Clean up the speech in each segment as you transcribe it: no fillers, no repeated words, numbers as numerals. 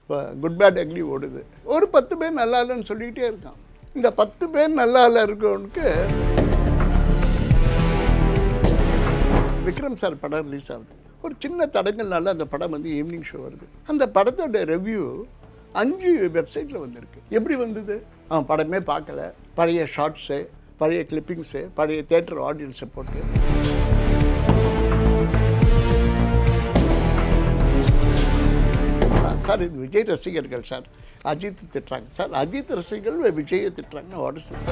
இப்போ good bad ugly ஓடுது. ஒரு 10 பேர் நல்லா இல்லைன்னு சொல்லிக்கிட்டே இருக்கான். இந்த 10 பேர் நல்லா இல்லை இருக்கிறவனுக்கு விக்ரம் சார் படம் ரிலீஸ் ஆகுது. ஒரு சின்ன தடங்கள்னால அந்த படம் வந்து ஈவினிங் ஷோ வருது. அந்த படத்தோட ரிவ்யூ 5 வெப்சைட்டில் வந்திருக்கு. எப்படி வந்தது? அவன் படமே பார்க்கல, பழைய ஷார்ட்ஸு, பழைய கிளிப்பிங்ஸு, பழைய தியேட்டர் ஆடியன்ஸை போட்டு சார் இது விஜய் ரசிகர்கள் சார் அஜித் திட்டுறாங்க சார், அஜித் ரசிகர்கள் விஜயை திட்டுறாங்க. What is this?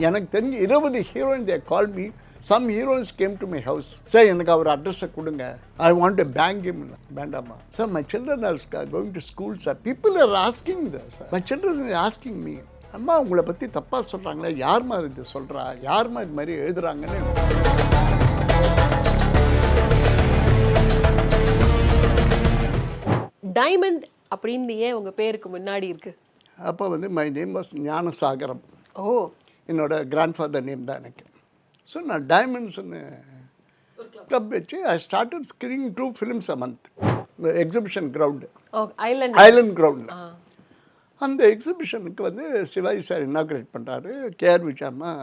எனக்கு தெரிஞ்சு 20 heroine they call me. Some heroines came to my house. Sir எனக்கு அவர் அட்ரஸை கொடுங்க, I want a bank came. வேண்டாமா sir, my children are going to school sir, people are asking sir, my children are asking me. அம்மா உங்களை பற்றி தப்பாக சொல்கிறாங்களே, யார்மா இது சொல்கிறா, யார்மா இது மாதிரி எழுதுறாங்கன்னு. டைமண்ட் அப்படின்னு ஏன் உங்கள் பேருக்கு முன்னாடி இருக்கு? அப்போ வந்து மை நேம் வாஸ் ஞானசாகரம். ஓ, என்னோட கிராண்ட்ஃபாதர் நேம் தான் எனக்கு. ஸோ நான் டைமண்ட்ஸ்னு கிளப் வச்சு I started screening 2 films a month. Exhibition ground, Island கிரவுண்டில். அந்த எக்ஸிபிஷனுக்கு வந்து சிவாஜி சார் இனாக்ரேட் பண்ணுறாரு. KR Vijayamma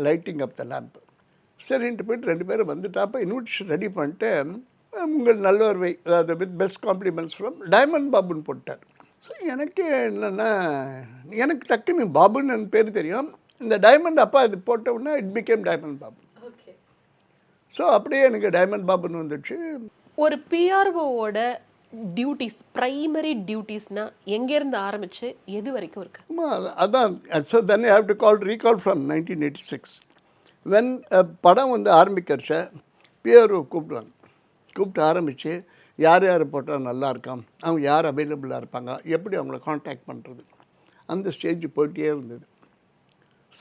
lighting up the lamb. சரின்ட்டு போய்ட்டு 2 பேரும் வந்துட்டாப்போ இன்விடேஷன் ரெடி பண்ணிட்டு உங்கள் நல்லவர்வை, அதாவது with best compliments from diamond பாபுன்னு போட்டார். ஸோ எனக்கு என்னென்னா, எனக்கு டக்குன்னு பாபுன்னு என் பேர் தெரியும். இந்த டைமண்ட் அப்பா இது போட்ட உடனே it became diamond Babu. So அப்படியே எனக்கு டைமண்ட் பாபுன்னு வந்துடுச்சு. ஒரு பிஆர்ஓவோட டியூட்டிஸ், ப்ரைமரி டியூட்டிஸ்னா எங்கேருந்து ஆரம்பித்து எது வரைக்கும் இருக்கு? அதான். So then I have to recall from 1986 when படம் வந்து ஆரம்பிக்கிறச்ச பிஆர்ஓ கூப்பிட்டு ஆரம்பித்து யார் யார் போட்டால் நல்லா இருக்கான், அவங்க யார் அவைலபிளாக இருப்பாங்க, எப்படி அவங்கள காண்டாக்ட் பண்ணுறது, அந்த ஸ்டேஜ் போயிட்டே இருந்தது.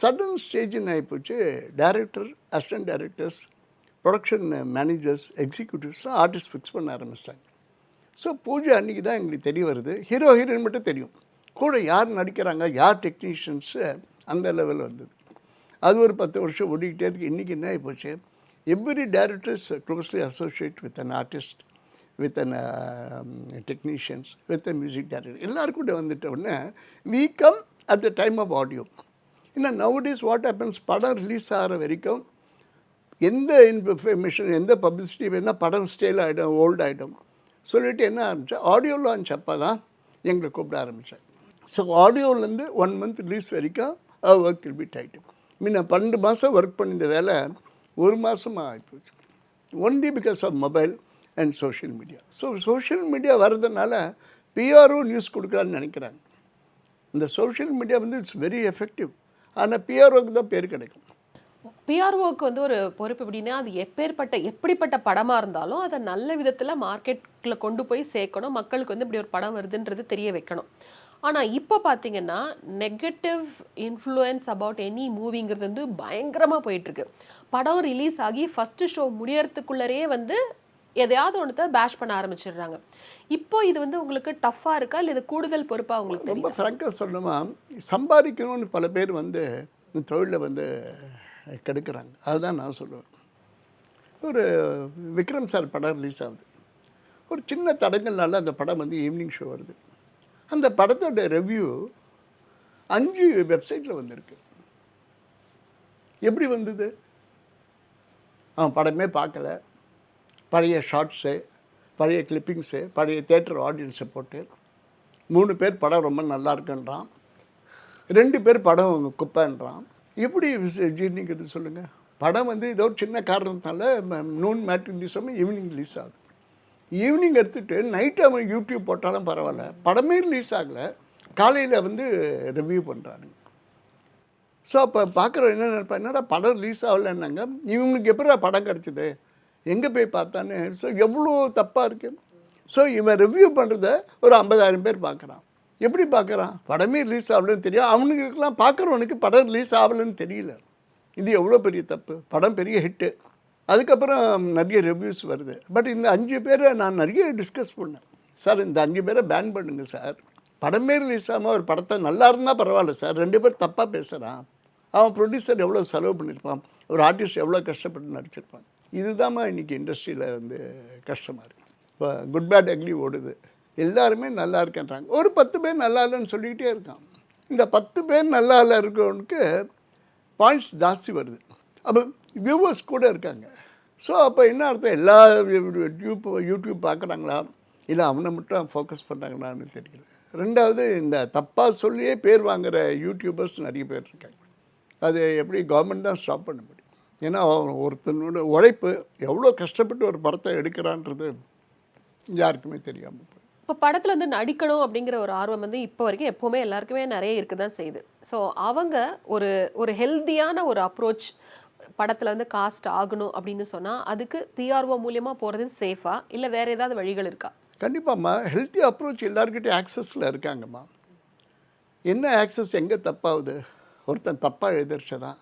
சடன் ஸ்டேஜ்னு ஆகிப்போச்சு. Director, assistant directors, production managers, எக்ஸிக்யூட்டிவ்ஸ்லாம் ஆர்டிஸ்ட் ஃபிக்ஸ் பண்ண ஆரம்பிச்சிட்டாங்க. ஸோ பூஜை அன்றைக்கி தான் எங்களுக்கு தெரிய வருது, ஹீரோ ஹீரோயின் மட்டும் தெரியும், கூட யார் நடிக்கிறாங்க, யார் டெக்னீஷியன்ஸு, அந்த லெவலில் வந்தது. அது ஒரு 10 வருஷம் ஓடிக்கிட்டே இருக்குது. இன்றைக்கி என்ன ஆகிப்போச்சு, every director is closely associate with an artist, with an technicians, with a music director. எல்லாருக்கூட வந்துட்ட உடனே we come at the time of audio. இன்னும் நவடேஸ் வாட் ஹேப்பன்ஸ், படம் ரிலீஸ் ஆகிற வரைக்கும் எந்த இன்ஃபர்மேஷன், எந்த பப்ளிசிட்டி வேணால் படம் ஸ்டேல் ஆகிடும், ஓல்டு ஆகிடும் சொல்லிவிட்டு என்ன ஆரம்பித்தா, ஆடியோ லான்ச் அப்போ தான் எங்களை கூப்பிட ஆரம்பித்தேன். ஸோ ஆடியோலேருந்து 1 மந்த் ரிலீஸ் வரைக்கும் ஒர்க் வில் பி டைட்டு. முன்ன 12 மாதம் ஒர்க் பண்ணி இந்த வேலை 1 மாதமாக ஆகிப்போச்சு. Only because of mobile and social media. So social media வர்றதுனால பிஆர்ஓ நியூஸ் கொடுக்குறான்னு நினைக்கிறாங்க. இந்த சோஷியல் மீடியா வந்து இட்ஸ் வெரி எஃபெக்டிவ். ஆனால் பிஆர்ஓக்கு தான் பேர் கிடைக்கும். பிஆர்ஓக்கு வந்து ஒரு பொறுப்பு எப்படின்னா, அது எப்படிப்பட்ட படமாக இருந்தாலும் அதை நல்ல விதத்தில் மார்க்கெட்டில் கொண்டு போய் சேர்க்கணும், மக்களுக்கு வந்து இப்படி ஒரு படம் வருதுன்றது தெரிய வைக்கணும். ஆனால் இப்போ பார்த்தீங்கன்னா நெகட்டிவ் இன்ஃப்ளூயன்ஸ் அபவுட் எனி மூவிங்கிறது வந்து பயங்கரமாக போயிட்டுருக்கு. படம் ரிலீஸ் ஆகி ஃபஸ்ட்டு ஷோ முடியறதுக்குள்ளரே வந்து எதையாவது ஒன்றத்தை பேஷ் பண்ண ஆரம்பிச்சிடுறாங்க. இப்போ இது வந்து உங்களுக்கு டஃப்பாக இருக்கா, இல்லை இது கூடுதல் பொறுப்பாக உங்களுக்கு ரொம்ப ஃப்ராங்காக சொல்லணுமா, சம்பாதிக்கணும்னு பல பேர் வந்து இந்த தொழிலில் வந்து கெடுக்கிறாங்க. அதுதான் நான் சொல்லுவேன். ஒரு விக்ரம் சார் படம் ரிலீஸ் ஆகுது. ஒரு சின்ன தடங்கள்னால அந்த படம் வந்து ஈவினிங் ஷோ வருது. அந்த படத்தோட ரிவ்யூ 5 வெப்சைட்டில் வந்திருக்கு. எப்படி வந்தது? அவன் படமே பார்க்கல, பழைய ஷார்ட்ஸு, பழைய கிளிப்பிங்ஸு, பழைய தியேட்டர் ஆடியன்ஸை போட்டு 3 பேர் படம் ரொம்ப நல்லா இருக்குன்றான், 2 பேர் படம் குப்பைன்றான். எப்படி ஜீர்ணிக்கிறது சொல்லுங்கள்? படம் வந்து ஏதோ ஒரு சின்ன காரணத்தினால நூன் மேட்ரினி சொன்னால் ஈவினிங் ரிலீஸ் ஆகுது. ஈவினிங் எடுத்துகிட்டு நைட்டு அவன் யூடியூப் போட்டாலும் பரவாயில்ல, படமே ரிலீஸ் ஆகலை, காலையில் வந்து ரிவ்யூ பண்ணுறானுங்க. ஸோ அப்போ பார்க்குறோம் என்ன நினைப்பா, என்னடா படம் ரிலீஸ் ஆகலைன்னாங்க, இவனுக்கு எப்படா படம் கிடச்சிது, எங்கே போய் பார்த்தான்னு. ஸோ எவ்வளோ தப்பாக இருக்குது. ஸோ இவன் ரிவ்யூ பண்ணுறத ஒரு 50,000 பேர் பார்க்குறான். எப்படி பார்க்குறான்? படமே ரிலீஸ் ஆகலன்னு தெரியும். அவனுக்குலாம் பார்க்குறவனுக்கு படம் ரிலீஸ் ஆகலைன்னு தெரியல. இது எவ்வளோ பெரிய தப்பு. படம் பெரிய ஹிட்டு, அதுக்கப்புறம் நிறைய ரிவ்யூஸ் வருது. பட் இந்த 5 பேரை நான் நிறைய டிஸ்கஸ் பண்ணேன். சார் இந்த 5 பேரை பேன் பண்ணுங்க சார், படமே ரிலீஸ் ஆகாமல் ஒரு படத்தை நல்லா இருந்தால் பரவாயில்ல சார், 2 பேர் தப்பாக பேசுகிறான். அவன் ப்ரொடியூசர் எவ்வளோ செலவு பண்ணியிருப்பான், ஒரு ஆர்டிஸ்ட் எவ்வளோ கஷ்டப்பட்டு நடிச்சிருப்பான். இதுதாம்மா இன்றைக்கி இண்டஸ்ட்ரியில் வந்து கஷ்டமாக இருக்குது. இப்போ குட் பேட் அக்லி ஓடுது, எல்லாருமே நல்லா இருக்கேன்றாங்க. ஒரு 10 பேர் நல்லா இல்லைன்னு சொல்லிக்கிட்டே இருக்கான். இந்த 10 பேர் நல்லா இல்லை இருக்கிறவனுக்கு பாயிண்ட்ஸ் ஜாஸ்தி வருது, அப்போ வியூவர்ஸ் கூட இருக்காங்க. ஸோ அப்போ என்ன அர்த்தம், எல்லா யூடியூப் பார்க்குறாங்களா இல்லை அவனை மட்டும் ஃபோக்கஸ் பண்ணுறாங்களான்னு தெரியல. ரெண்டாவது, இந்த தப்பாக சொல்லியே பேர் வாங்குகிற யூடியூபர்ஸ் நிறைய பேர் இருக்காங்க. அது எப்படி கவர்மெண்ட் தான் ஸ்டாப் பண்ண முடியும். ஏன்னா ஒருத்தனோட உழைப்பு எவ்வளோ கஷ்டப்பட்டு ஒரு படத்தை எடுக்கிறான்றது யாருக்குமே தெரியாமல் போய். இப்போ படத்தில் வந்து நடிக்கணும் அப்படிங்கிற ஒரு ஆர்வம் வந்து இப்போ வரைக்கும் எப்போவுமே எல்லாருக்குமே நிறைய இருக்க தான் செய்யுது. ஸோ அவங்க ஒரு ஒரு ஹெல்த்தியான ஒரு அப்ரோச் படத்தில் வந்து காஸ்ட் ஆகணும் அப்படின்னு சொன்னால் அதுக்கு பிஆர்ஓ மூலியமாக போகிறது சேஃபா இல்லை வேறு ஏதாவது வழிகள் இருக்கா? கண்டிப்பாம்மா, ஹெல்த்தி அப்ரோச் எல்லாருக்கிட்டையும் ஆக்சஸில் இருக்காங்கம்மா. என்ன ஆக்சஸ் எங்கே தப்பாகுது, ஒருத்தன் தப்பாக எழுதிருச்சதான்.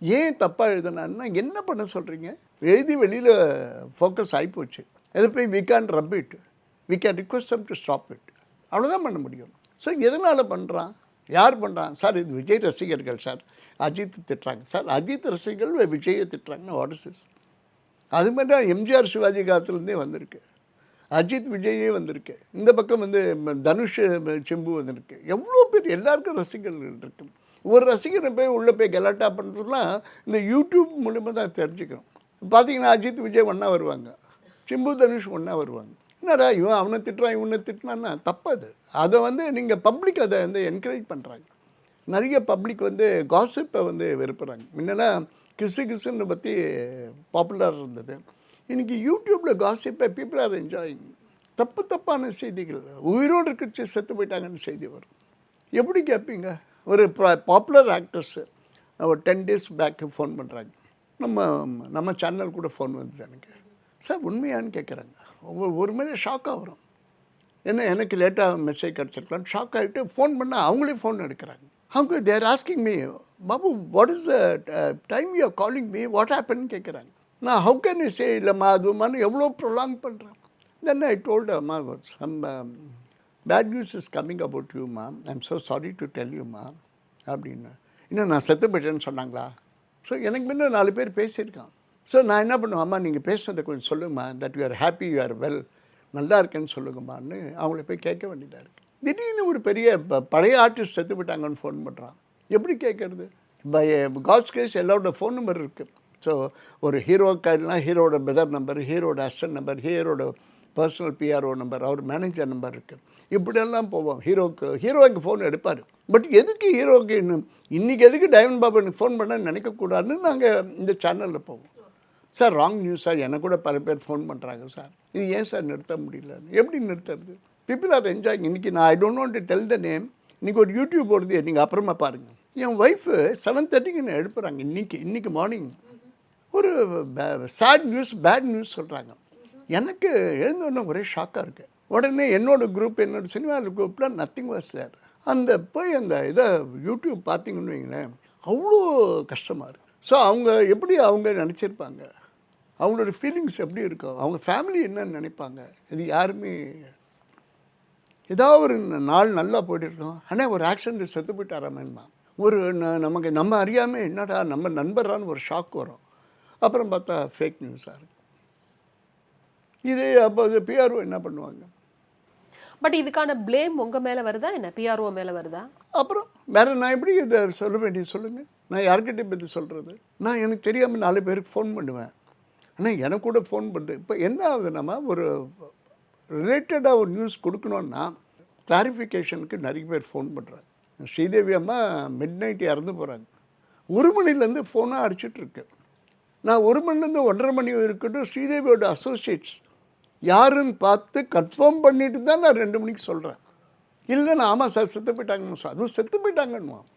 ஏன் தப்பாக எழுதுனான்னா என்ன பண்ண சொல்கிறீங்க, எழுதி வெளியில் ஃபோக்கஸ் ஆகிப்போச்சு. எதை போய் we can rub it, we can request them to stop it, அவ்வளோதான் பண்ண முடியும். ஸோ எதனால் பண்ணுறான், யார் பண்ணுறான்? சார் இது விஜய் ரசிகர்கள் சார் அஜித் திட்டுறாங்க, சார் அஜித் ரசிகர்கள் விஜயை திட்டுறாங்கன்னா வாட் இஸ் திஸ்? அது மாதிரி தான் எம்ஜிஆர் சிவாஜி காலத்துலேருந்தே வந்திருக்கு, அஜித் விஜயே வந்திருக்கு, இந்த பக்கம் வந்து தனுஷ் செம்பு வந்திருக்கு. எவ்வளோ பேர், எல்லாருக்கும் ரசிகர்கள் இருக்கு. ஒரு ரசிகரை போய் உள்ளே போய் கலாட்டா பண்ணுறதுலாம் இந்த யூடியூப் மூலிமா தான் தெரிஞ்சுக்கணும். பார்த்தீங்கன்னா அஜித் விஜய் ஒன்றா வருவாங்க, செம்பு தனுஷ் ஒன்றா வருவாங்க. என்னடா இவன் அவனை திட்டுறான் இவனை திட்டினான்னா தப்பாது. அதை வந்து நீங்கள் பப்ளிக் அதை வந்து என்கரேஜ் பண்ணுறாங்க. நிறைய பப்ளிக் வந்து காசிப்பை வந்து விரும்புகிறாங்க. முன்னெல்லாம் கிசுன்னு பற்றி பாப்புலர் இருந்தது. இன்றைக்கி யூடியூப்பில் காசிப்பை பீப்புள் ஆர் என்ஜாயிங். தப்பான செய்திகள், உயிரோடு இருக்கிற செத்து போயிட்டாங்கன்னு செய்தி வரும். எப்படி கேட்பீங்க? ஒரு பாப்புலர் ஆக்டர்ஸு ஒரு 10 days பேக்கு ஃபோன் பண்ணுறாங்க. நம்ம சேனல் கூட ஃபோன் வந்தது எனக்கு, சார் உண்மையானு கேட்குறாங்க. ஒரு மாதிரி ஷாக்காக வரும். ஏன்னா எனக்கு லேட்டாக மெசேஜ் கிடச்சிருக்கலான்னு ஷாக் ஆகிட்டு ஃபோன் பண்ணால் அவங்களே ஃபோன் எடுக்கிறாங்க. அவங்க they're asking me, Babu what is the time you are calling me, what ஹேப்பன்னு கேட்குறாங்க. நான் ஹவு கேன் யூ சே இல்லைம்மா அதுமான்னு எவ்வளோ ப்ரொலாங் பண்ணுறேன். தென் ஐ டோல்ட் அம்மா some bad news is coming about you மா, I am so sorry to tell you மா அப்படின்னு. இன்னும் நான் செத்து போயிட்டேன்னு சொன்னாங்களா? ஸோ எனக்கு முன்ன 4 பேர் பேசியிருக்கான். ஸோ நான் என்ன பண்ணுவேன், அம்மா நீங்கள் பேசுனதை கொஞ்சம் சொல்லுங்கம்மா, that you are happy, you are well, நல்லா இருக்கேன்னு சொல்லுங்கம்மான்னு அவங்கள போய் கேட்க வேண்டியதாக இருக்குது. திடீர்னு ஒரு பெரிய பழைய ஆர்டிஸ்ட் செத்து போயிட்டாங்கன்னு ஃபோன் பண்ணுறான். எப்படி கேட்குறது? பை காட்ஸ் கிரேஸ் எல்லாரோட ஃபோன் நம்பர் இருக்குது. ஸோ ஒரு ஹீரோ கைடெலாம் ஹீரோட பிரதர் நம்பர், ஹீரோட அசிஸ்டன்ட் நம்பர், ஹீரோட பர்சனல் பிஆர்ஓ நம்பர், அவர் மேனேஜர் நம்பர் இருக்குது. இப்படியெல்லாம் போவோம். ஹீரோவுக்கு ஃபோன் எடுப்பார். பட் எதுக்கு ஹீரோவுக்கு இன்றைக்கி எதுக்கு டைமண்ட் பாபு எனக்கு ஃபோன் பண்ண நினைக்கக்கூடாதுன்னு நாங்கள் இந்த சேனலில் போவோம். சார் ராங் நியூஸ் சார், எனக்கு கூட பல பேர் ஃபோன் பண்ணுறாங்க சார், இது ஏன் சார் நிறுத்த முடியல? எப்படி நிறுத்துறது? People are enjoying. இன்றைக்கி நான் I don't want to tell the name, இன்றைக்கி ஒரு யூடியூப் ஓடுது, நீங்கள் அப்புறமா பாருங்கள். என் ஒய்ஃபு 7:30 என்ன எழுப்புறாங்க. இன்றைக்கி மார்னிங் ஒரு சேட் நியூஸ், பேட் நியூஸ் சொல்கிறாங்க. எனக்கு எழுந்தோடனே ஒரே ஷாக்காக இருக்குது. உடனே என்னோடய குரூப், என்னோடய சினிமா குரூப்பில் நத்திங் வாஸ் சார். அந்த போய் அந்த இதை யூடியூப் பார்த்தீங்கன்னு வைங்களேன், அவ்வளோ கஷ்டமாக இருக்குது. ஸோ அவங்க எப்படி அவங்க நினச்சிருப்பாங்க, அவங்களோட ஃபீலிங்ஸ் எப்படி இருக்கும், அவங்க ஃபேமிலி என்னன்னு நினைப்பாங்க, இது யாருமே. ஏதாவது ஒரு நாள் நல்லா போய்ட்டுருக்கோம், ஆனால் ஒரு ஆக்சிடென்ட் செத்து போயிட்டாராமேன்மா, ஒரு நம்ம அறியாமல் என்னடா நம்ம நண்பரான்னு ஒரு ஷாக் வரும். அப்புறம் பார்த்தா ஃபேக் நியூஸாக இருக்கும். இது அப்போ பிஆர்ஓ என்ன பண்ணுவாங்க? பட் இதுக்கான ப்ளேம் உங்கள் மேலே வருதா என்ன, பிஆர்ஓ மேலே வருதா? அப்புறம் வேறு நான் எப்படி இதை சொல்ல வேண்டியது சொல்லுங்கள்? நான் யார்கிட்ட பற்றி சொல்கிறது? நான் எனக்கு தெரியாமல் 4 பேருக்கு ஃபோன் பண்ணுவேன். ஆனால் எனக்கு கூட ஃபோன் பண்ணுது. இப்போ என்ன ஆகுது, நம்ம ஒரு ரிலேட்டடாக ஒரு நியூஸ் கொடுக்கணுன்னா கிளாரிஃபிகேஷனுக்கு நிறைய பேர் ஃபோன் பண்ணுறாங்க. ஸ்ரீதேவி அம்மா மிட்-நைட் இறந்து போகிறாங்க. 1 மணிலேருந்து ஃபோனாக அடிச்சிட்ருக்கு. நான் 1 மணிலேருந்து 1:30 மணி இருக்கட்டும் ஸ்ரீதேவியோட அசோசியேட்ஸ் யாருன்னு பார்த்து கன்ஃபார்ம் பண்ணிட்டு தான் நான் 2 மணிக்கு சொல்கிறேன். இல்லை நான் ஆமாம் சார் செத்து போயிட்டாங்கன்னு சார், அதுவும் செத்து போயிட்டாங்கன்னுவான்.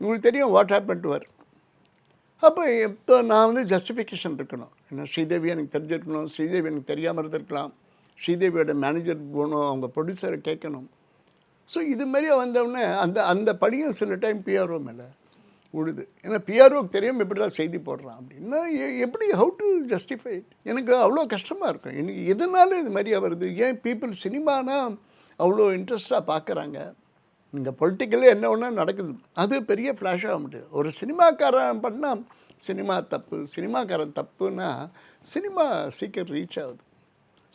உங்களுக்கு தெரியும் வாட் ஹேப்பன் டு ஹர். அப்போ இப்போ நான் வந்து ஜஸ்டிஃபிகேஷன் இருக்கணும். ஏன்னா ஸ்ரீதேவி எனக்கு தெரிஞ்சிருக்கணும், ஸ்ரீதேவி எனக்கு தெரியாமல் இருந்திருக்கலாம், ஸ்ரீதேவியோட மேனேஜர் போகணும், அவங்க ப்ரொடியூசரை கேட்கணும். ஸோ இது மாதிரியே வந்தோடனே அந்த படியும் சில டைம் பிஆர்ஓ மேலே உழுது. ஏன்னா பிஆர்ஓக்கு தெரியும் எப்படி தான் செய்தி போடுறான் அப்படின்னா எப்படி, ஹவு டு ஜஸ்டிஃபை இட்? எனக்கு அவ்வளோ கஷ்டமாக இருக்கும். எனக்கு எதனால இது மாதிரியா வருது? ஏன் பீப்புள் சினிமானா அவ்வளோ இன்ட்ரெஸ்டாக பார்க்குறாங்க? இங்கே பொலிட்டிக்கலே என்ன ஒன்றா நடக்குது, அது பெரிய ஃப்ளாஷ் ஆக முடியாது. ஒரு சினிமாக்காரன் பண்ணால் சினிமா தப்பு, சினிமாக்காரன் தப்புன்னா சினிமா சீக்கிரம் ரீச் ஆகுது.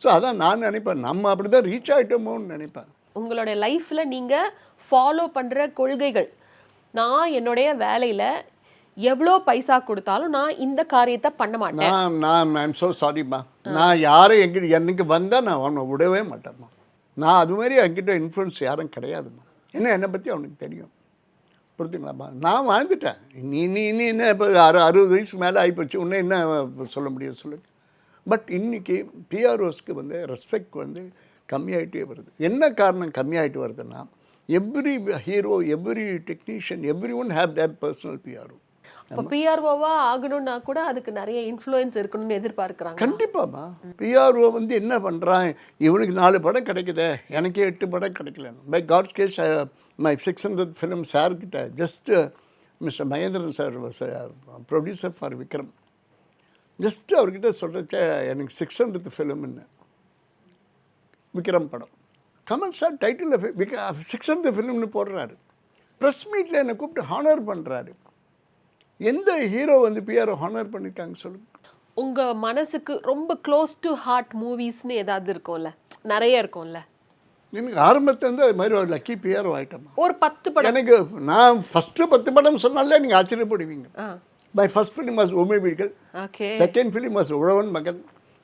ஸோ அதான் நான் நினைப்பேன், நம்ம அப்படி தான் ரீச் ஆகிட்டோமோன்னு நினைப்பேன். உங்களுடைய லைஃப்பில் நீங்கள் ஃபாலோ பண்ணுற கொள்கைகள், நான் என்னுடைய வேலையில் எவ்வளோ பைசா கொடுத்தாலும் நான் இந்த காரியத்தை பண்ண மாட்டேன். நான் ஐம் ஸோ சாரிம்மா, நான் யாரும் எனக்கு வந்தால் நான் அவனை விடவே மாட்டேம்மா. நான் அது மாதிரி என்கிட்ட இன்ஃப்ளூயன்ஸ் யாரும் கிடையாதும்மா. என்னை பற்றி அவனுக்கு தெரியும், புரிஞ்சுங்களாம்மா. நான் வாழ்ந்துட்டேன். நீ நீ நீ என்ன இப்போ 60 வயசுக்கு மேலே ஆகிப்போச்சு, இன்னும் என்ன சொல்ல முடியும் சொல்லுங்க. பட் இன்றைக்கி பிஆர்ஓஸ்க்கு வந்து ரெஸ்பெக்ட் வந்து கம்மியாகிட்டே வருது. என்ன காரணம் கம்மியாகிட்டு வருதுன்னா, every hero, every technician, every one have their personal PRO. இப்போ பிஆர்ஓவா ஆகணும்னா கூட அதுக்கு நிறைய இன்ஃப்ளூயன்ஸ் இருக்கணும்னு எதிர்பார்க்குறாங்க. கண்டிப்பாம்மா. பிஆர்ஓ வந்து என்ன பண்ணுறான், இவனுக்கு 4 படம் கிடைக்குதே, எனக்கே 8 படம் கிடைக்கலன்னு. By God's grace my 600th film சார்கிட்ட just mister Mahendran sir was producer for Vikram. Just அவர்கிட்ட சொல்கிறச்ச எனக்கு 600th ஃபிலிம்னு விக்ரம் படம். கமல் சார் டைட்டில் 600th ஃபிலிம்னு போடுறாரு. ப்ரெஸ் மீட்டில் என்னை கூப்பிட்டு ஹானர் பண்ணுறாரு. எந்த ஹீரோ வந்து பிஆர்ஓ ஹானர் பண்ணியிருக்காங்க சொல்லுங்கள். உங்கள் மனசுக்கு ரொம்ப க்ளோஸ் டு ஹார்ட் மூவிஸ்னு ஏதாவது இருக்கும்ல, நிறைய இருக்கும்ல. எனக்கு ஆரம்பத்துலேருந்து அது மாதிரி ஒரு லக்கி பிஆர்ஓ ஆகிட்டோமா. ஒரு 10 படம் எனக்கு நான் ஃபஸ்ட்டு 10 படம் சொன்னாலே நீங்கள் ஆச்சரியப்படுவீங்க. மை ஃபர்ஸ்ட் ஃபிலிம் வாஸ் ஊமை வீடுகள், செகண்ட் ஃபிலிம் வாஸ் உழவன் மகன்,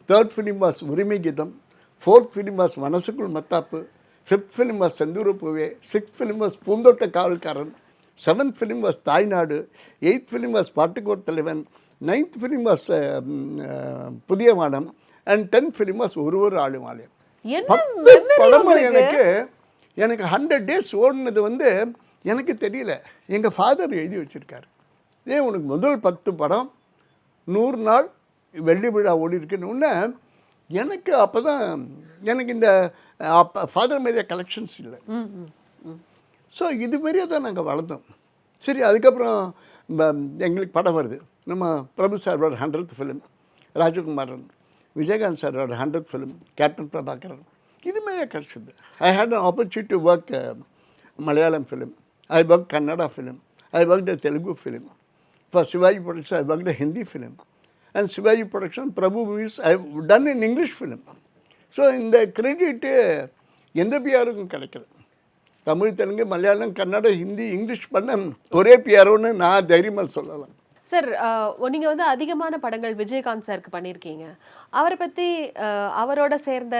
தேர்ட் ஃபிலிம் வாஸ் உரிமை கீதம், ஃபோர்த் ஃபிலிம் வாஸ் மனசுக்குள் மத்தாப்பு, ஃபிஃப்த் ஃபிலிம் வாஸ் செந்தூர பூவே, sixth film was Poonthotta Kavalkaran, seventh film was Thainadu, eighth film was Pattukkor Thalaivan, ninth film was புதிய வானம், அண்ட் 10th ஃபிலிம் வாஸ் ஒரு ஆளும் ஆலயம். 10 படமும் எனக்கு 100 days ஓடினது வந்து எனக்கு தெரியல. எங்கள் ஃபாதர் எழுதி வச்சுருக்காரு. ஏன் உனக்கு முதல் 10 படம் 100 நாள் வெள்ளி விழா ஓடி இருக்குன்னு. எனக்கு அப்போ தான் எனக்கு இந்த ஃபாதர் மாரியா கலெக்ஷன்ஸ் இல்லை. ஸோ இது மாரியே தான் நாங்கள் வளர்ந்தோம். சரி, அதுக்கப்புறம் எங்களுக்கு படம் வருது. நம்ம பிரபு சாரோட 100th ஃபிலிம், ராஜகுமாரன், விஜயகாந்த் சாரோட 100th ஃபிலிம், கேப்டன் பிரபாகரன், இது மாதிரியே கிடச்சிது. I had an opportunity to work Malayalam film, I work Kannada film, I work the Telugu film. For Shivaji Production, I worked a Hindi film. And Shivaji Production, Prabhu movies, I have done an English film. So, in the credit, எந்த பிஆருக்கும் கிடைக்கல. Tamil, Telugu, Malayalam, Kannada, Hindi, English பண்ண ஒரே பிஆர்ஓன்னு நான் தைரியமாக சொல்லலாம். Sir, நீங்கள் வந்து அதிகமான படங்கள் விஜயகாந்த் சாருக்கு பண்ணியிருக்கீங்க. அவரை பற்றி அவரோட சேர்ந்த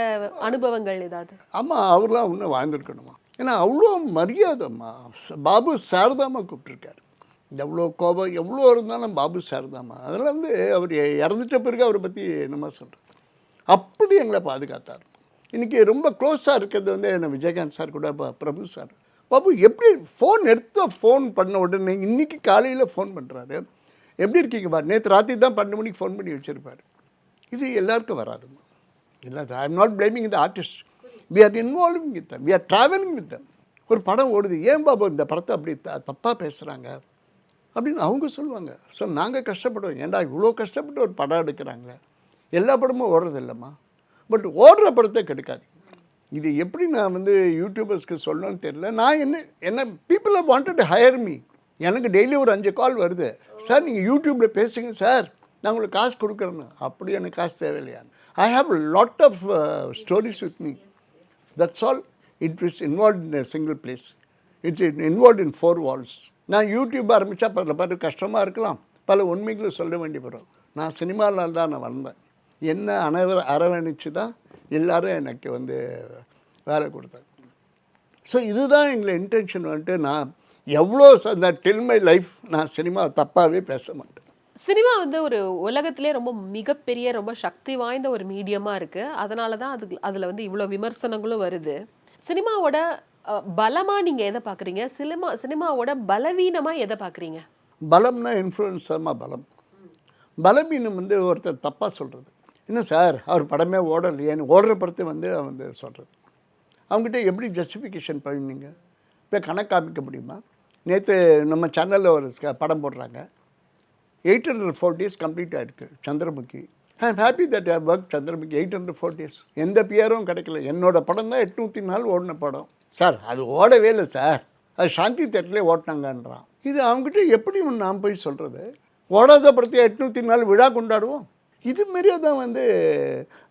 அனுபவங்கள் ஏதாவது? ஆமாம், அவர்லாம் இன்னும் வாழ்ந்துருக்கணுமா. ஏன்னா அவ்வளோ மரியாதைம்மா. பாபு சாரதாமா கூப்பிட்டுருக்காரு. எவ்வளோ கோபம் எவ்வளோ இருந்தாலும் பாபு சார் தாம்மா. அதில் வந்து அவர் இறந்துட்ட பிறகு அவரை பற்றி என்னமா சொல்கிறது, அப்படி எங்களை பாதுகாத்தார். இன்றைக்கி ரொம்ப க்ளோஸாக இருக்கிறது வந்து என்ன விஜயகாந்த் சார் கூட பிரபு சார். பாபு எப்படி ஃபோன் பண்ண உடனே இன்றைக்கி காலையில் ஃபோன் பண்ணுறாரு, எப்படி இருக்கீங்க பாரு, நேற்று ராத்திரி தான் 12 மணிக்கு ஃபோன் பண்ணி வச்சுருப்பார். இது எல்லாருக்கும் வராதுமா. இல்லை, I am not blaming the artist, we are involving with them, we are travelling with them. ஒரு படம் ஓடுது, ஏன் பாபு இந்த படத்தை அப்படி தப்பாக பேசுகிறாங்க அப்படின்னு அவங்க சொல்லுவாங்க. ஸோ நாங்கள் கஷ்டப்படுவோம், ஏன்டா இவ்வளோ கஷ்டப்பட்டு ஒரு படம் எடுக்கிறாங்களே. எல்லா படமும் ஓடுறது இல்லைம்மா, பட் ஓடுற படத்தை கெடுக்காது. இது எப்படி நான் வந்து யூடியூபர்ஸ்க்கு சொல்லணும்னு தெரியல. நான் என்ன people have wanted to hire me. எனக்கு டெய்லி ஒரு 5 கால் வருது, சார் நீங்கள் யூடியூப்பில் பேசுங்க சார், நான் உங்களுக்கு காசு கொடுக்குறேன்னு. அப்படி எனக்கு காசு தேவையில்லையா. I have lot of stories with me, that's all. It is involve in a single place, it is involve in 4 walls. நான் யூடியூப் ஆரம்பித்தா பல பேர் கஷ்டமாக இருக்கலாம், பல உண்மைகளும் சொல்ல வேண்டி வரும். நான் சினிமாவில் தான் நான் வந்தேன். என்ன அரவணைச்சு தான் எல்லோரும் எனக்கு வந்து வேலை கொடுத்தாங்க. ஸோ இதுதான் எங்களை இன்டென்ஷன். வந்துட்டு நான் எவ்வளோ அந்த டெல் மை லைஃப், நான் சினிமா தப்பாகவே பேச மாட்டேன். சினிமா வந்து ஒரு உலகத்திலே ரொம்ப மிகப்பெரிய ரொம்ப சக்தி வாய்ந்த ஒரு மீடியமாக இருக்குது. அதனால தான் அதில் வந்து இவ்வளோ விமர்சனங்களும் வருது. சினிமாவோட பலமா நீங்க எதை பாக்குறீங்க, சினிமாவோட பலவீனமா எதை பாக்குறீங்க? பலம்னா இன்ஃப்ளூயன்ஸாமா பலம். பலவீனம் வந்து ஒருத்தர் தப்பா சொல்றது. என்ன சார் அவர் படமே ஓடலையேன்னு ஓடுற படத்தை வந்து வந்து சொல்றது. அவங்ககிட்ட எப்படி ஜஸ்டிஃபிகேஷன் பண்ணீங்க? இப்போ கணக்கு காமிக்க முடியுமா? நேற்று நம்ம சேனலில் ஒரு படம் போடுறாங்க, 804 days கம்ப்ளீட் ஆகிருக்கு Chandramukhi. I am happy that I work Chandramukhi 804 days. எந்த பிஆரும் கிடைக்கல. என்னோடய படம் தான் 804 ஓடின படம். சார் அது ஓடவே இல்லை சார், அது சாந்தி தேட்டர்லேயே ஓட்டினாங்கன்றான். இது அவங்ககிட்ட எப்படி நான் போய் சொல்கிறது? ஓடாத படத்தை 804 விழா கொண்டாடுவோம். இது மாதிரியே தான் வந்து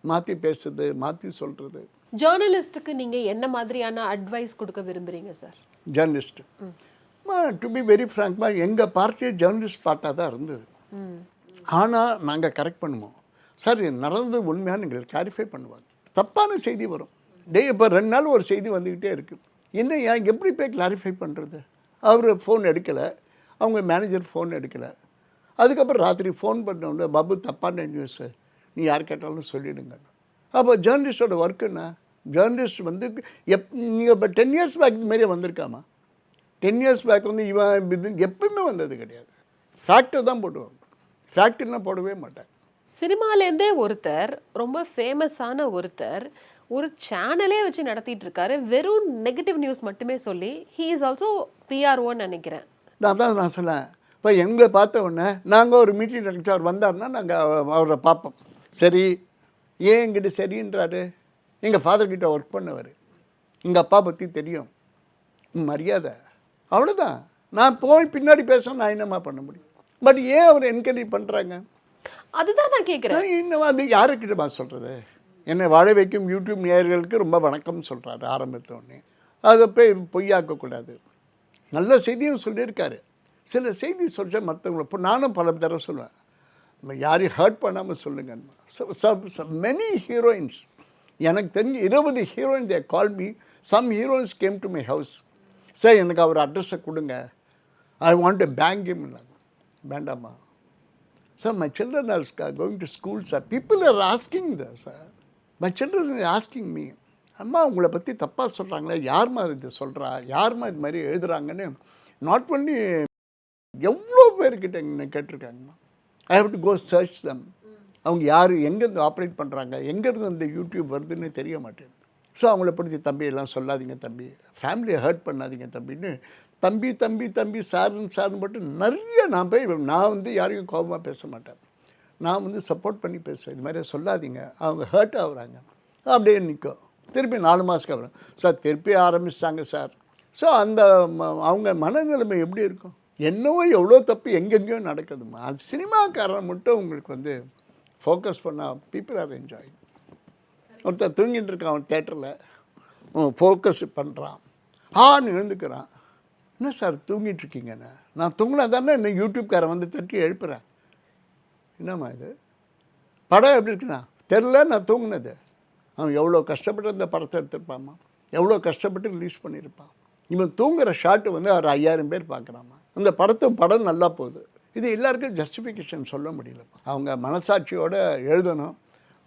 மாற்றி பேசுறது, மாற்றி சொல்கிறது. ஜேர்னலிஸ்ட்டுக்கு நீங்க என்ன மாதிரியான அட்வைஸ் கொடுக்க விரும்புறீங்க sir? Journalist to be very ஃப்ராங்க்மா, எங்கள் பார்ட்டியே ஜேர்னலிஸ்ட் பார்ட்டாக தான் இருந்தது. ஆனால் நாங்கள் கரெக்ட் பண்ணுவோம். சார் இது நடந்தது உண்மையான எங்களுக்கு கிளாரிஃபை பண்ணுவாங்க. தப்பான செய்தி வரும். இப்போ 2 நாள் ஒரு செய்தி வந்துக்கிட்டே இருக்குது. என்ன ஏன் எப்படி போய் கிளாரிஃபை பண்ணுறது? அவர் ஃபோன் எடுக்கலை, அவங்க மேனேஜர் ஃபோன் எடுக்கலை. அதுக்கப்புறம் ராத்திரி ஃபோன் பண்ணோட, பாபு தப்பான நியூஸு, நீ யார் கேட்டாலும் சொல்லிவிடுங்க. அப்போ ஜேர்னலிஸ்டோட ஒர்க் என்ன? ஜேர்னலிஸ்ட் வந்து நீங்கள் இப்போ 10 இயர்ஸ் பேக் இது மாதிரியே வந்திருக்காமா? 10 இயர்ஸ் பேக் வந்து இவன் இது எப்பவுமே வந்தது கிடையாது. ஃபேக்டர் தான் போடுவாங்க, ஃபேக்டர்லாம் போடவே மாட்டாங்க. சினிமாலேருந்தே ஒருத்தர், ரொம்ப ஃபேமஸான ஒருத்தர், ஒரு சேனலே வச்சு நடத்திட்டு இருக்காரு, வெறும் நெகட்டிவ் நியூஸ் மட்டுமே சொல்லி. ஹீ இஸ் ஆல்சோ பிஆர்ஓன்னு நினைக்கிறேன். நான் சொன்னேன், இப்போ எங்களை பார்த்த உடனே நாங்கள் ஒரு மீட்டிங் நடத்தி அவர் வந்தார்னா நாங்கள் அவரை பார்ப்போம். சரி, ஏன் எங்கிட்ட சரின்றாரு? எங்கள் ஃபாதர்கிட்ட ஒர்க் பண்ணவர், எங்கள் அப்பா பற்றி தெரியும், மரியாதை, அவ்வளோதான். நான் போய் பின்னாடி பேச நான் என்னம்மா பண்ண முடியும்? பட் ஏன் அவர் என்கரேஜ் பண்ணுறாங்க? அதுதான் நான் கேட்குறேன். இன்னும் அது யாருக்கிட்டமா சொல்கிறது? என்னை வாழ வைக்கும் யூடியூப் நேயர்களுக்கு ரொம்ப வணக்கம் சொல்கிறாரு ஆரம்பித்தோடனே. அதை போய் பொய்யாக்கக்கூடாது. நல்ல செய்தியும் சொல்லியிருக்காரு. சில செய்தி சொல்ல மற்றவங்களை இப்போ நானும் பல தடவை சொல்லுவேன், யாரையும் ஹர்ட் பண்ணாமல் சொல்லுங்கன்னு. மெனி ஹீரோயின்ஸ், எனக்கு தெரிஞ்சு 20 heroine they call me. Some heroines came to my house. Sir எனக்கு அவர் அட்ரஸை கொடுங்க, I want a bank came. வேண்டாமா sir, my children are going to school sir. People are asking the sir, my children is asking me, அம்மா உங்களை பற்றி தப்பாக சொல்கிறாங்களே, யார்மா இது சொல்கிறா, யார்மா இது மாதிரி எழுதுகிறாங்கன்னு. நாட் ஒன்லி எவ்வளோ பேர்கிட்ட என்ன கேட்டிருக்காங்கம்மா. I have to go search them. அவங்க யார், எங்கேருந்து ஆப்ரேட் பண்ணுறாங்க, எங்கேருந்து அந்த யூடியூப் வருதுன்னு தெரிய மாட்டேங்குது. ஸோ அவங்கள பற்றி தம்பி எல்லாம் சொல்லாதீங்க தம்பி, ஃபேமிலியை ஹர்ட் பண்ணாதீங்க தம்பின்னு, தம்பி தம்பி தம்பி சாருன்னு மட்டும் நிறைய நான் வந்து யாரையும் கோபமாக பேச மாட்டேன். நான் வந்து சப்போர்ட் பண்ணி பேசுவேன். இது மாதிரி சொல்லாதீங்க, அவங்க ஹர்ட் ஆகுறாங்க. அப்படியே நிற்கும். திருப்பி 4 மாதத்துக்கு அப்புறம் சார் திருப்பி ஆரம்பிச்சிட்டாங்க சார். ஸோ அந்த அவங்க மனநிலைமை எப்படி இருக்கும்? என்னவோ எவ்வளோ தப்பு எங்கெங்கேயோ நடக்குதுமா. அது சினிமாக்காரன் மட்டும் உங்களுக்கு வந்து ஃபோக்கஸ் பண்ணால் பீப்புள் ஆர் என்ஜாயிங். ஒருத்தர் தூங்கிட்டு இருக்கான் அவன் தேட்டரில், ஃபோக்கஸ் பண்ணுறான், எழுந்துக்கிறான். என்ன சார் தூங்கிட்டுருக்கீங்கண்ணே? நான் தூங்கினா தானே என்ன யூடியூப்காரன் வந்து தட்டி எழுப்புறேன். என்னம்மா இது படம் எப்படி இருக்குண்ணா தெரில, நான் தூங்கினது. அவன் எவ்வளோ கஷ்டப்பட்டு அந்த படத்தை எடுத்துருப்பாம்மா, எவ்வளோ கஷ்டப்பட்டு ரிலீஸ் பண்ணியிருப்பான். இவன் தூங்குகிற ஷாட்டு வந்து அவர் 5000 பேர் பார்க்குறாம்மா. அந்த படம் நல்லா போகுது. இது எல்லாருக்கும் ஜஸ்டிஃபிகேஷன் சொல்ல முடியலம்மா. அவங்க மனசாட்சியோடு எழுதணும்,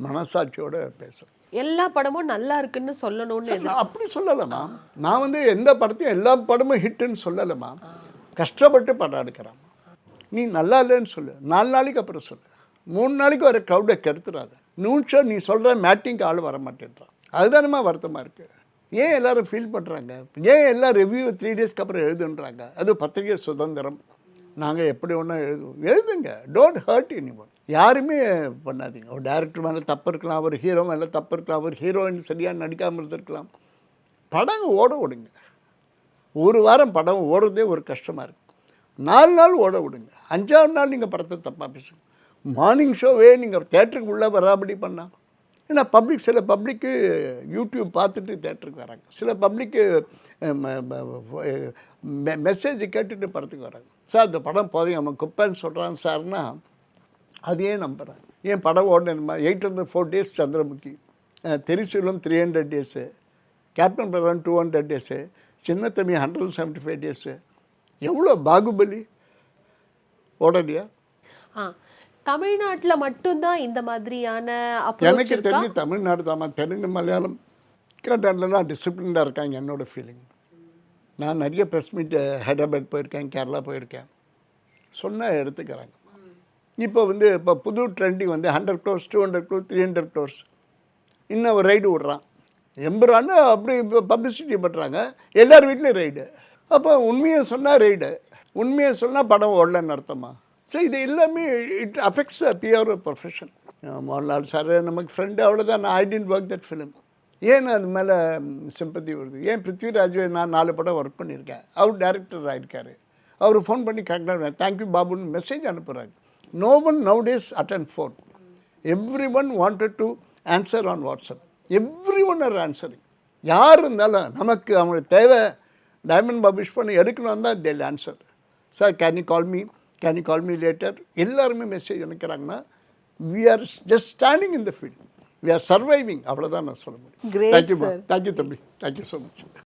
மனசாட்சியோடு பேசணும். எல்லா படமும் நல்லா இருக்குன்னு சொல்லணும்னு அப்படி சொல்லலாமா? நான் வந்து எந்த படத்தையும் எல்லா படமும் ஹிட்டுன்னு சொல்லலாமா? கஷ்டப்பட்டு படம் எடுக்கிறான். நீ நல்லா இல்லைன்னு சொல்லு, 4 நாளைக்கு அப்புறம் சொல்லு, 3 நாளைக்கு வர க்ரௌடை கெடுத்துடாத. நியூஸாக நீ சொல்கிற மேட்டிங்க்கு ஆள் வர மாட்டேன்றான். அதுதானமா வருத்தமாக இருக்குது. ஏன் எல்லோரும் ஃபீல் பண்ணுறாங்க? ஏன் எல்லாம் ரிவ்யூ 3 டேஸ்க்கு அப்புறம் எழுதுன்றாங்க? அது பத்திரிகை சுதந்திரம், நாங்கள் எப்படி ஒன்றா எழுதுங்க, டோன்ட் ஹர்ட் எனிஒன். யாருமே பண்ணாதீங்க. ஒரு டைரக்டர் மேலே தப்பு இருக்கலாம், ஒரு ஹீரோ மேலே தப்பு இருக்கலாம், ஒரு ஹீரோயின் சரியாக நடிக்காமல் இருந்திருக்கலாம். படம் ஓட விடுங்க. 1 வாரம் படம் ஓடுறதே ஒரு கஷ்டமாக இருக்குது. 4 நாள் ஓட விடுங்க. 5ஆவது நாள் நீங்கள் படத்தை தப்பாக பேசுங்க. மார்னிங் ஷோவே நீங்கள் தேட்டருக்கு உள்ளே வராபடி பண்ணால். ஏன்னா சில பப்ளிக்கு யூடியூப் பார்த்துட்டு தேட்டருக்கு வராங்க, சில பப்ளிக்கு மெசேஜ் கேட்டுட்டு படத்துக்கு வராங்க. சார் இந்த படம் போதையும் அவன் குப்பைன்னு சொல்கிறான் சார்னா அதையே நம்புகிறேன். ஏன் படம் ஓடணுமா? 804 days Chandramukhi, Thirisoolam 300 days, captain பிரகான் 200 days, சின்ன தம்பி 175 days, எவ்வளோ பாகுபலி ஓடலையா? தமிழ்நாட்டில் மட்டும்தான் இந்த மாதிரியான எனக்கு தெரிஞ்சு தமிழ்நாடு தான். தெலுங்கு மலையாளம் கன்னடாலாம் டிசிப்ளினாக இருக்காங்க என்னோட ஃபீலிங். நான் நிறைய ப்ரெஸ் மீட் ஹைதராபாத் போயிருக்கேன், கேரளா போயிருக்கேன், சொன்னால் எடுத்துக்கிறாங்க. இப்போ வந்து இப்போ புது ட்ரெண்டிங் வந்து 100 crores 200 crores 300 crores இன்னும் ஒரு ரைடு விட்றான், எம்புறான்னு அப்படி இப்போ பப்ளிசிட்டி பண்ணுறாங்க. எல்லார் வீட்லேயும் ரைடு. அப்போ உண்மையை சொன்னால் ரைடு, உண்மையை சொன்னால் படம் ஓடலன்னு அர்த்தமா? ஸோ இது எல்லாமே it affects pure profession. Mohanlal sir நமக்கு ஃப்ரெண்டு, அவ்வளோதான். நான் ஐ டென்ட் ஒர்க் தட் ஃபிலிம். ஏன் அது மேலே சிம்பத்தி வருது? ஏன் பிருத்விராஜ் நான் 4 படம் ஒர்க் பண்ணியிருக்கேன், அவர் டைரக்டர் ஆகிருக்காரு. அவர் ஃபோன் பண்ணி கேட்குறாரு, தேங்க்யூ பாபுன்னு மெசேஜ் அனுப்புகிறாங்க. No one nowadays attend phone. Everyone wanted to answer on WhatsApp. Everyone are answering. யார் இருந்தாலும் நமக்கு அவங்களுக்கு தேவை டைமண்ட் பாபு விஷ் பண்ணி எடுக்கணும் தான் they'll answer. Sir, can you call me later? எல்லாருமே message அனுப்புகிறாங்கன்னா we are just standing in the field. We are surviving. அவ்வளோதான் நான் சொல்ல முடியும். Great, Thank you, sir. Thank you, தம்பி. Thank you so much.